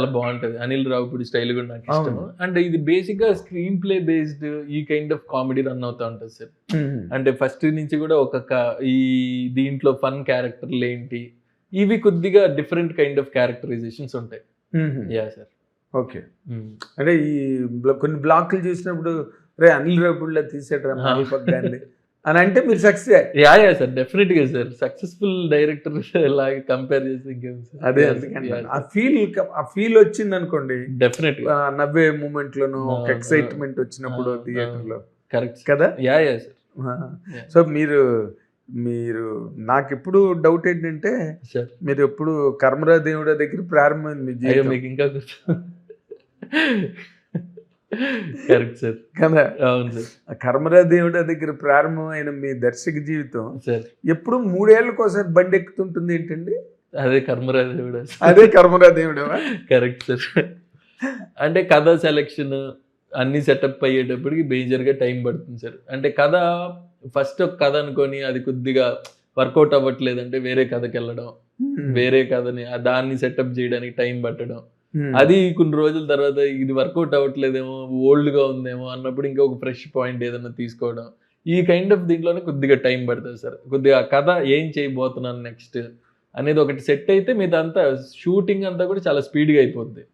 చాలా బాగుంటది. అనిల్ రావిపూడి స్టైల్ కూడా నాకు ఇష్టం. అండ్ ఇది బేసిక్ గా స్క్రీన్ ప్లే బేస్డ్ ఈ కైండ్ ఆఫ్ కామెడీ రన్ అవుతా ఉంటుంది సార్. అంటే ఫస్ట్ నుంచి కూడా ఈ దీంట్లో ఫన్ క్యారెక్టర్లు ఏంటి, ఇవి కొద్దిగా డిఫరెంట్ కైండ్ ఆఫ్ క్యారెక్టరైజేషన్స్ ఉంటాయి. Yeah sir. ఓకే. అంటే ఈ కొన్ని బ్లాక్లు చూసినప్పుడు రే అనిల్ రావిపూడిలో తీసేట్రా అని అంటే మీరు సక్సెస్. యా సార్, డెఫినెట్ గా సార్. సక్సెస్ఫుల్ డైరెక్టర్ లాగా కంపేర్ చేసి ఇంకేం సార్. అదే ఆ ఫీల్ వచ్చింది అనుకోండి, డెఫినెట్ గా నవ్వే మూమెంట్ లోను ఎక్సైట్మెంట్ వచ్చినప్పుడు థియేటర్ లో. కరెక్ట్ కదా. Yeah sir. సో మీరు నాకు ఎప్పుడు డౌట్ ఏంటంటే, మీరు ఎప్పుడు కర్మరా దేవుడి దగ్గర ప్రారంభమైంది మీకు ఇంకా కరెక్ట్ సార్. కదా. అవును సార్. కర్మరా దేవుడి దగ్గర ప్రారంభమైన మీ దర్శక జీవితం సార్ ఎప్పుడు 3 ఏళ్ళకోసారి బండి ఎక్కుతుంటుంది ఏంటండి? అదే కర్మరా దేవుడు. అదే కర్మరా దేవుడు. Correct sir. అంటే కథ సెలెక్షన్ అన్ని సెటప్ అయ్యేటప్పటికి మేజర్గా టైం పడుతుంది సార్. అంటే కథ ఫస్ట్ ఒక కథ అనుకొని అది కొద్దిగా వర్కౌట్ అవ్వట్లేదంటే వేరే కథకి వెళ్ళడం, వేరే కథని దాన్ని సెటప్ చేయడానికి టైం పట్టడం, అది కొన్ని రోజుల తర్వాత ఇది వర్కౌట్ అవ్వట్లేదేమో, ఓల్డ్గా ఉందేమో అన్నప్పుడు ఇంకా ఒక ఫ్రెష్ పాయింట్ ఏదైనా తీసుకోవడం, ఈ కైండ్ ఆఫ్ దీంట్లోనే కొద్దిగా టైం పడుతుంది సార్. కొద్దిగా కథ ఏం చేయబోతున్నాను నెక్స్ట్ అనేది ఒకటి సెట్ అయితే మీదంతా షూటింగ్ అంతా కూడా చాలా స్పీడ్గా అయిపోద్ది.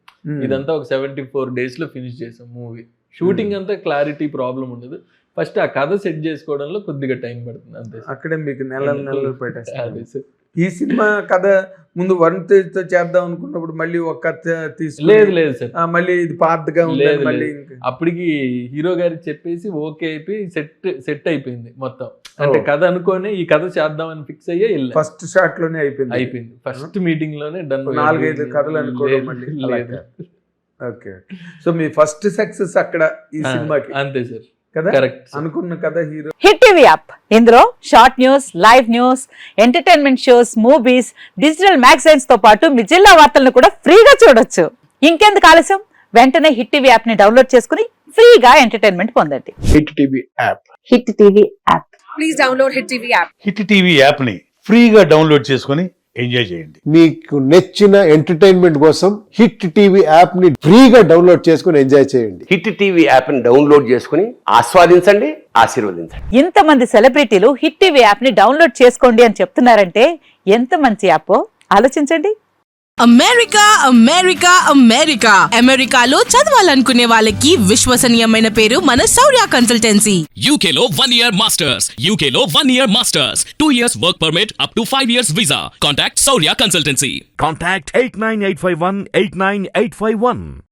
ఇదంతా ఒక 74 days లో ఫినిష్ చేసాం మూవీ. షూటింగ్ అంతా క్లారిటీ ప్రాబ్లం ఉండదు. ఫస్ట్ ఆ కథ సెట్ చేసుకోవడంలో కొద్దిగా టైం పడుతుంది అంతే. అక్కడే మీకు నెలలు పెట్టేస్తారు. ఈ సినిమా కథ ముందు వన్ తో చేద్దాం అనుకున్నప్పుడు మళ్ళీ ఒక కథ లేదు సార్, మళ్ళీ ఇది పాతగా ఉంది. అప్పటికి హీరో గారికి చెప్పేసి ఓకే అయిపోయి సెట్ అయిపోయింది మొత్తం. అంటే కథ అనుకోని ఈ కథ చేద్దామని ఫిక్స్ అయ్యే ఫస్ట్ షాట్ లోనే అయిపోయింది. ఫస్ట్ మీటింగ్ లోనే డన్. 4-5 కథలు అనుకోవడం. ఓకే. సో మీ ఫస్ట్ సక్సెస్ అక్కడ ఈ సినిమాకి. అంతే సార్. అనుకున్న కథ హీరో. హిట్ టీవీ యాప్, ఇందులో short news, live news, entertainment shows, movies, digital magazines తో పాటు మీ జిల్లా వార్తలను కూడా ఫ్రీగా చూడొచ్చు. ఇంకెందుకు ఆలస్యం, వెంటనే హిట్ టీవీ యాప్ ని డౌన్లోడ్ చేసుకుని ఫ్రీగా ఎంటర్టైన్మెంట్ పొందండి. Hit TV app. Hit TV app. Please download hit TV app. Hit TV app ని ఫ్రీగా డౌన్లోడ్ చేసుకుని ఎంజాయ్ చేయండి. మీకు నచ్చిన ఎంటర్టైన్మెంట్ కోసం హిట్ టీవీ యాప్ ని ఫ్రీగా డౌన్లోడ్ చేసుకుని ఎంజాయ్ చేయండి. హిట్ టీవీ యాప్ ని డౌన్లోడ్ చేసుకుని ఆస్వాదించండి, ఆశీర్వదించండి. ఇంతమంది సెలబ్రిటీలు హిట్ టీవీ యాప్ ని డౌన్లోడ్ చేసుకోండి అని చెప్తున్నారంటే ఎంత మంచి యాప్ ఆలోచించండి. అమెరికా అమెరికా అమెరికా అమెరికాలో చదవాలనుకునే వాళ్ళకి విశ్వసనీయమైన పేరు మన శౌర్య కన్సల్టెన్సీ. UK లో 1 year masters, UK లో 1 year masters, 2 years work permit up to 5 years visa. Contact Shaurya Consultancy. Contact 89851 89851.